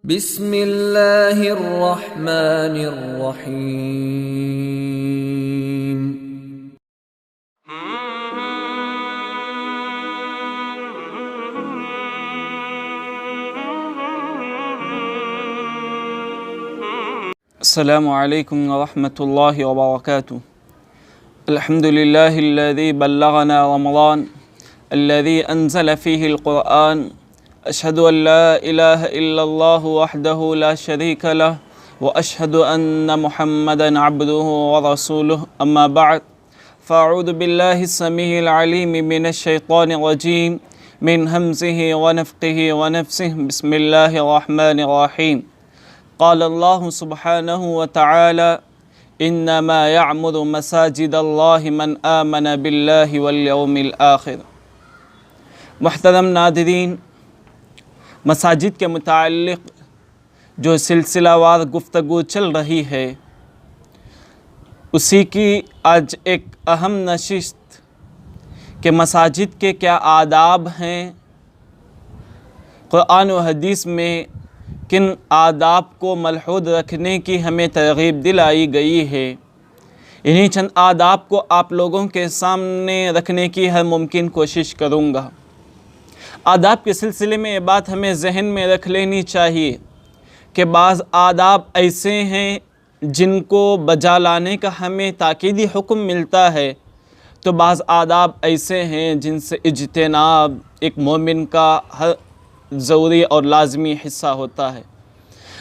बिस्मिल्लाहिर्रहमानिर्रहीम। अस्सलामु अलैकुम व रहमतुल्लाहि व बरकातुहू। अल्हम्दुलिल्लाहिल्लज़ी बल्लगना रमज़ान अल्लज़ी अंज़ल फ़ीहिल क़ुरआन। अशहदु अन ला इलाहा इल्लल्लाह वहदहु ला शरीक लह व अशहदु अन्न मुहम्मदन अब्दुहु व रसूलुहु। अम्मा बअद फ़अऊज़ु बिल्लाहिस समीइल अलीम मिनश शैतानिर रजीम मिन हम्ज़िहि व नफ़्ख़िहि व नफ़्सिहि। बिस्मिल्लाहिर रहमानिर रहीम। क़ाल अल्लाहु सुब्हानहु व तआला इन्नमा यअमुरु मसाजिदल्लाहि मन आमन बिल्लाहि वल यौमिल आखिर। मुहतरम नाज़रीन, मसाजिद के मुताल्लिक़ जो सिलसिलावार गुफ्तगू चल रही है, उसी की आज एक अहम नशिस्त कि मसाजिद के क्या आदाब हैं, क़ुरआन व हदीस में किन आदाब को मलहूद रखने की हमें तरग़ीब दिलाई गई है। इन्हीं चंद आदाब को आप लोगों के सामने रखने की हर मुमकिन कोशिश करूँगा। आदाब के सिलसिले में ये बात हमें जहन में रख लेनी चाहिए कि बाज़ आदाब ऐसे हैं जिनको बजा लाने का हमें ताकीदी हुक्म मिलता है, तो बाज़ आदाब ऐसे हैं जिनसे इज्तिनाब एक मोमिन का हर ज़रूरी और लाज़मी हिस्सा होता है।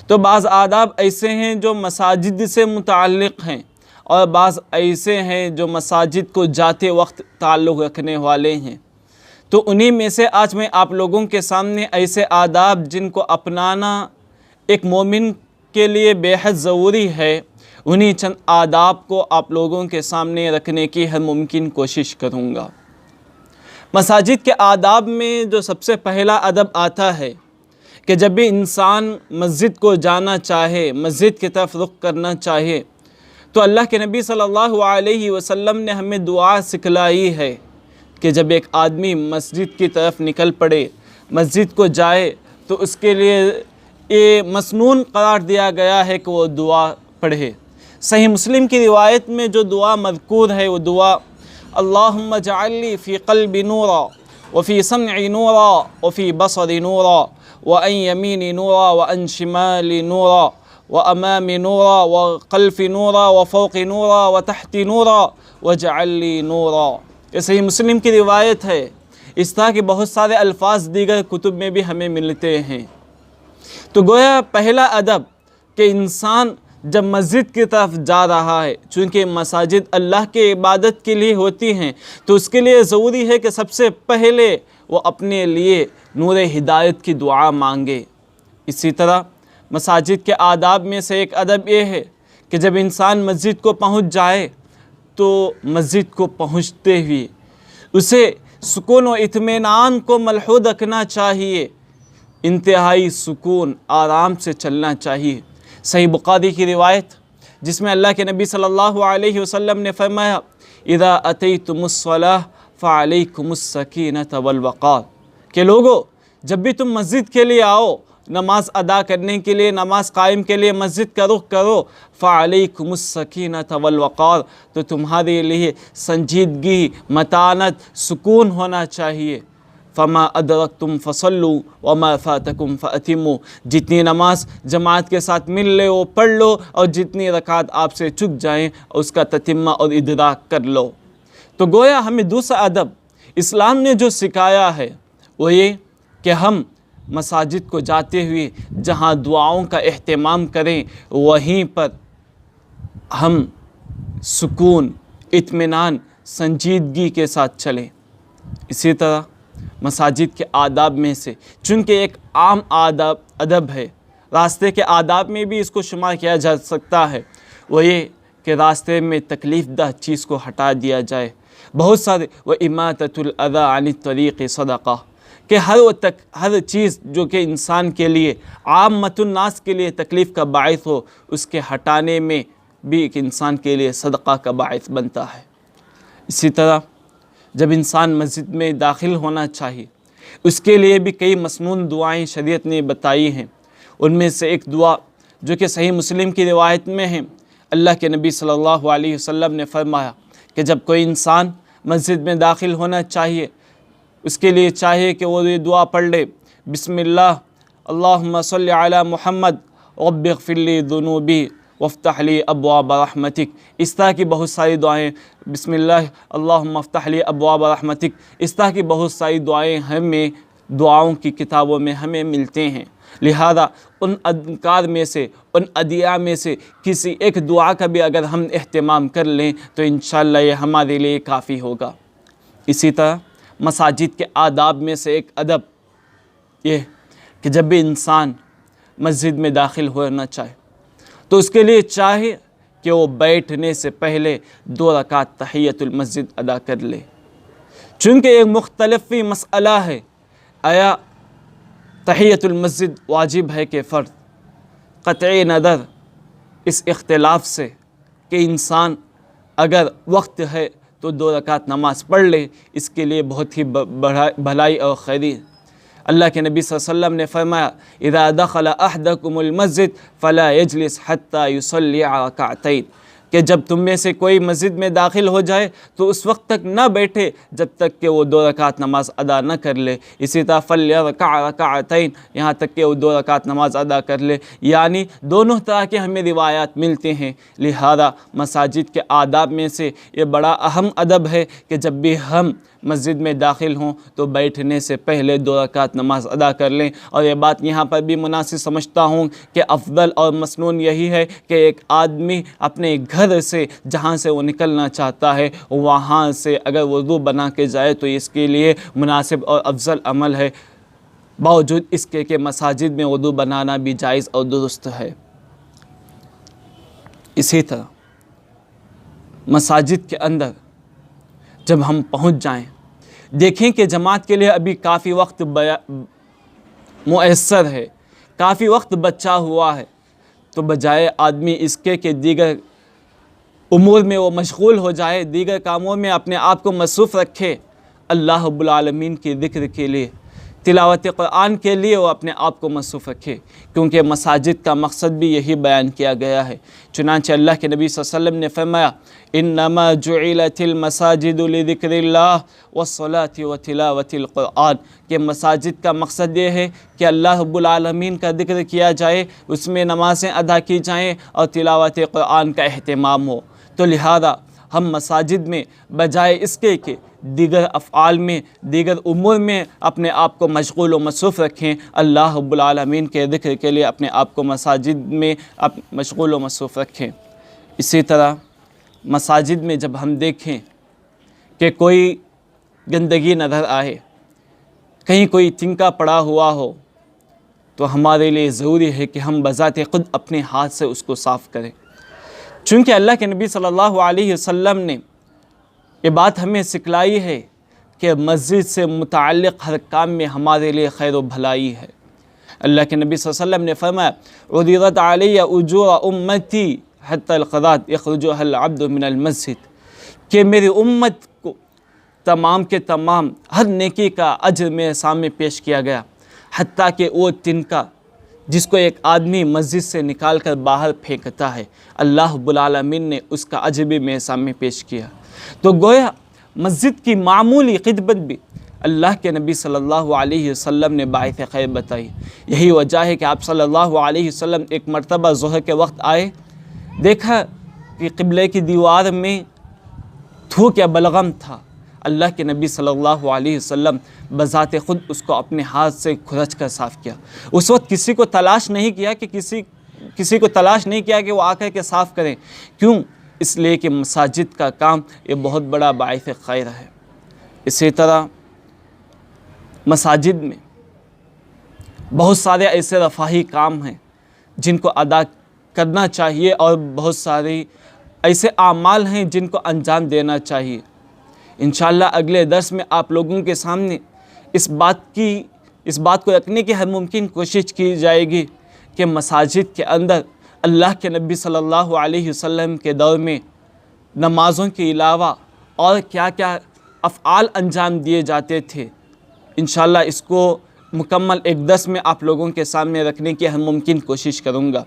तो बाज़ आदाब ऐसे हैं जो मसाजिद से मुताल्लिक़ हैं और बाज़ ऐसे हैं जो मसाजिद को जाते वक्त ताल्लुक़ रखने वाले हैं। तो उन्हीं में से आज मैं आप लोगों के सामने ऐसे आदाब जिनको अपनाना एक मोमिन के लिए बेहद ज़रूरी है, उन्हीं चंद आदाब को आप लोगों के सामने रखने की हर मुमकिन कोशिश करूँगा। मसाजिद के आदाब में जो सबसे पहला अदब आता है कि जब भी इंसान मस्जिद को जाना चाहे, मस्जिद की तरफ रुख करना चाहे, तो अल्लाह के नबी सल्लल्लाहु अलैहि वसल्लम ने हमें दुआ सिखलाई है कि जब एक आदमी मस्जिद की तरफ निकल पड़े, मस्जिद को जाए, तो उसके लिए ये मसनून करार दिया गया है कि वो दुआ पढ़े। सही मुस्लिम की रिवायत में जो दुआ मज़कूर है वो दुआ अल्लाहुम्मा जअल्ली फ़ी क़ल्बी नूरा व फ़ी समई नूरा व फ़ी बसरी नूरा व अन यमीनी नूरा व अन शिमाली नूरा व अमामी नूरा व ख़ल्फ़ी नूरा व फ़ौक़ी नूरा व तहती नूरा व जअल्ली नूरा। ये सही मुस्लिम की रिवायत है। इस तरह के बहुत सारे अल्फाज दीगर कुतुब में भी हमें मिलते हैं। तो गोया पहला अदब कि इंसान जब मस्जिद की तरफ जा रहा है, चूँकि मसाजिद अल्लाह के इबादत के लिए होती हैं, तो उसके लिए ज़रूरी है कि सबसे पहले वो अपने लिए नूर हिदायत की दुआ मांगे। इसी तरह मसाजिद के आदाब में से एक अदब ये है कि जब इंसान मस्जिद को पहुँच जाए, तो मस्जिद को पहुँचते हुए उसे सुकून व इत्मीनान को मलहूद रखना चाहिए, इंतहाई सुकून आराम से चलना चाहिए। सही बुखारी की रिवायत जिसमें अल्लाह के नबी सल्लल्लाहु अलैहि वसल्लम ने फरमाया इज़ा अतैतुमुस्सलाह फ़अलैकुमुस सकीनत वल वक़ार, कि लोगो जब भी तुम मस्जिद के लिए आओ, नमाज अदा करने के लिए, नमाज कायम के लिए मस्जिद का रुख करो, फ़अलैकुमुस सकीनत वल वक़ार, तो तुम्हारे लिए संजीदगी, मतानत, सुकून होना चाहिए। फ़मा अदरकतुम फ़सल्लू वमा फ़ातकुम फ़अतिमू, जितनी नमाज जमात के साथ मिल ले वो पढ़ लो, और जितनी रकात आपसे चुक जाएँ उसका ततिम्मा और इदराक कर लो। तो गोया हमें दूसरा अदब इस्लाम ने जो सिखाया है वो ये कि हम मसाजिद को जाते हुए जहाँ दुआओं का एहतमाम करें, वहीं पर हम सुकून, इत्मीनान, संजीदगी के साथ चलें। इसी तरह मसाजिद के आदाब में से, चूँकि एक आम अदब है, रास्ते के आदाब में भी इसको शुमार किया जा सकता है, वो ये कि रास्ते में तकलीफ़ दह चीज़ को हटा दिया जाए। बहुत सारे व इमाततुल अज़ा अनित तरीक़ सदक़ा, कि हर चीज़ जो कि इंसान के लिए, आम्मतुन नास के लिए तकलीफ़ का बाइस हो, उसके हटाने में भी एक इंसान के लिए सदक़ा का बाइस बनता है। इसी तरह जब इंसान मस्जिद में दाखिल होना चाहिए, उसके लिए भी कई मसनून दुआएं शरीयत ने बताई हैं। उनमें से एक दुआ जो कि सही मुस्लिम की रिवायत में है, अल्लाह के नबी सल्लल्लाहु अलैहि वसल्लम ने फरमाया कि जब कोई इंसान मस्जिद में दाखिल होना चाहिए, उसके लिए चाहिए कि वो ये दुआ पढ़ ले, बिस्मिल्लाह अल्लाहुम्मा सल्लि अला मुहम्मद रब्बिग़फिरली ज़ुनूबी वफ़्तह ली अब्वाब रहमतिक। इस तरह की बहुत सारी दुआएँ, बिस्मिल्लाह अल्लाहुम्मा फ़्तह ली अब्वाब रहमतिक, इस तरह की बहुत सारी दुआएँ हमें दुआओं की किताबों में हमें मिलते हैं। लिहाजा उन अज़कार में से, उन अदिया में से किसी एक दुआ का भी अगर हम एहतमाम कर लें तो इंशाअल्लाह ये हमारे लिए काफ़ी होगा। इसी तरह मसाजिद के आदाब में से एक अदब ये कि जब भी इंसान मस्जिद में दाखिल होना चाहे तो उसके लिए चाहे कि वो बैठने से पहले 2 रकात तहियतुल मस्जिद अदा कर ले। चूँकि एक मुख्तलिफ़ी मसला है, आया तहियतुल मस्जिद वाजिब है कि फ़र्ज़, क़त्ई नज़र इस इख्तिलाफ़ से कि इंसान अगर वक्त है तो 2 रकात नमाज़ पढ़ ले, इसके लिए बहुत ही भलाई और खैरी। अल्लाह के नबी सल्लल्लाहु अलैहि वसल्लम ने फरमाया, इज़ा दख़ल अहदकुमुल मस्जिद फ़ला यजलिस हत्ता युसल्ली रकअतैन, कि जब तुम में से कोई मस्जिद में दाखिल हो जाए तो उस वक्त तक ना बैठे जब तक कि वो 2 रकात नमाज अदा न कर ले। इसी तरह फ़ल्यरका रकअतैन, यहाँ तक कि वो 2 रकात नमाज अदा कर ले। यानी दोनों तरह के हमें रिवायात मिलते हैं। लिहाजा मसाजिद के आदाब में से ये बड़ा अहम अदब है कि जब भी हम मस्जिद में दाखिल हों तो बैठने से पहले 2 रकात नमाज अदा कर लें। और ये बात यहाँ पर भी मुनासिब समझता हूँ कि अफ़ज़ल और मसनून यही है कि एक आदमी अपने घर से जहाँ से वो निकलना चाहता है वहाँ से अगर वज़ू बना के जाए तो इसके लिए मुनासिब और अफ़ज़ल अमल है, बावजूद इसके कि मसाजिद में वज़ू बनाना भी जायज़ और दुरुस्त है। इसी तरह मसाजिद के अंदर जब हम पहुँच जाएं, देखें कि जमात के लिए अभी काफ़ी वक्त मुयस्सर है, काफ़ी वक्त बचा हुआ है, तो बजाय आदमी इसके कि दीगर उमूर में वो मशगूल हो जाए, दीगर कामों में अपने आप को मसरूफ़ रखे, अल्लाह रब्बुल आलमीन के ज़िक्र के लिए, तिलावत कुरान के लिए वो अपने आप को मसरूफ़ रखे, क्योंकि मसाजिद का मकसद भी यही बयान किया गया है। चुनांचे अल्लाह के नबी सल्लल्लाहु अलैहि वसल्लम ने फरमाया, इन्नमा जुइलतिल मसाजिदु लिज़िक्रिल्लाह वस्सलाति व तिलावतिल कुरान, के मसाजिद का मकसद ये है कि अल्लाह रब्बुल आलमीन का ज़िक्र किया जाए, उसमें नमाज़ें अदा की जाएँ और तिलावत कुरान का अहतमाम हो। तो लिहाजा हम मसाजिद में बजाय इसके कि दीगर अफ़आल में, दीगर उमूर में अपने आप को मशगूल व मसरूफ़ रखें, अल्लाह रब्बुल आलमीन के ज़िक्र के लिए अपने आप को मसाजिद में मशगूल व मसरूफ़ रखें। इसी तरह मसाजिद में जब हम देखें कि कोई गंदगी नज़र आए, कहीं कोई तिनका पड़ा हुआ हो, तो हमारे लिए ज़रूरी है कि हम बज़ाते ख़ुद अपने हाथ से उसको साफ़ करें। चूँकि अल्लाह के नबी सल्लल्लाहु अलैहि वसल्लम ने ये बात हमें सिखलाई है कि मस्जिद से मुताल्लिक़ हर काम में हमारे लिए खैर व भलाई है। अल्लाह के नबी सल्लल्लाहु अलैहि वसल्लम ने फरमाया, उदिरत अलैया उजूर उम्मती हत्तल क़ज़ात यख़रुजुहल अब्दु मिनल मस्जिद, कि मेरी उम्मत को तमाम के तमाम हर नेकी का अज्र मेरे सामने पेश किया गया, हत्ता कि वो तिनका जिसको एक आदमी मस्जिद से निकाल कर बाहर फेंकता है, अल्लाह रब्बुल आलमीन ने उसका अज्र भी मेरे सामने पेश किया। तो गोया मस्जिद की मामूली खिदमत भी अल्लाह के नबी सल्लल्लाहु अलैहि वसल्लम ने बाइस खैर बताई। यही वजह है कि आप सल्लल्लाहु अलैहि वसल्लम एक मरतबा ज़ोहर के वक्त आए, देखा कि क़िबले की दीवार में थूक या बलगम था। अल्लाह के नबी सल्लल्लाहु अलैहि वसल्लम बज़ाते ख़ुद उसको अपने हाथ से खुरच कर साफ़ किया। उस वक्त किसी को तलाश नहीं किया कि किसी को तलाश नहीं किया कि वो आकर के साफ़ करें। क्यों? इसलिए कि मसाजिद का काम ये बहुत बड़ा बाइस खैर है। इसी तरह मसाजिद में बहुत सारे ऐसे रफ़ाही काम हैं जिनको अदा करना चाहिए और बहुत सारे ऐसे आमाल हैं जिनको अंजाम देना चाहिए। इंशाअल्लाह अगले दर्स में आप लोगों के सामने इस बात को रखने की हर मुमकिन कोशिश की जाएगी कि मसाजिद के अंदर अल्लाह के नबी सल्लल्लाहु अलैहि वसल्लम के दौर में नमाज़ों के अलावा और क्या क्या अफ़आल अंजाम दिए जाते थे। इंशाअल्लाह इसको मुकम्मल एक दस में आप लोगों के सामने रखने की हर मुमकिन कोशिश करूँगा।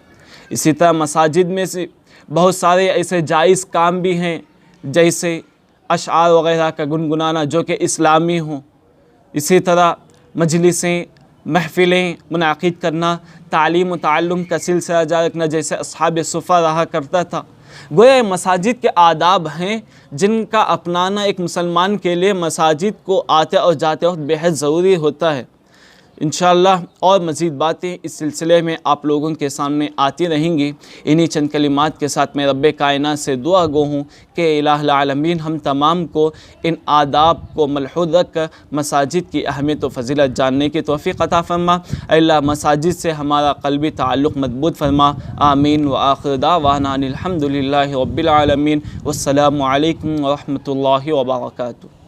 इसी तरह मसाजिद में से बहुत सारे ऐसे जायज़ काम भी हैं, जैसे अशआर वग़ैरह का गुनगुनाना जो कि इस्लामी हों। इसी तरह मजलिसें, महफ़िलें मुनाक़िद करना, तालीम व ताल्लुम का सिलसिला जारी रखना, जैसे अस्हाब सुफ़ा रहा करता था। गोया मसाजिद के आदाब हैं जिनका अपनाना एक मुसलमान के लिए मसाजिद को आते और जाते वक्त बेहद ज़रूरी होता है। इंशाअल्लाह और मज़ीद बातें इस सिलसिले में आप लोगों के सामने आती रहेंगी। इन्हीं चंद कलिमात के साथ मैं रब्बे कायनात से दुआ गो हूँ कि इलाहुल आलमीन हम तमाम को इन आदाब को मलहूज़ रख कर मसाजिद की अहमियत व फ़जीलत जानने की तौफ़ीक़ अता फ़रमा। अल्लाह मसाजिद से हमारा क़ल्बी ताल्लुक़ मज़बूत फ़रमा। आमीन व आख़िर दावाना अनिल हम्दुलिल्लाहि रब्बिल आलमीन। वस्सलामु अलैकुम व रहमतुल्लाहि व बरकातुहू।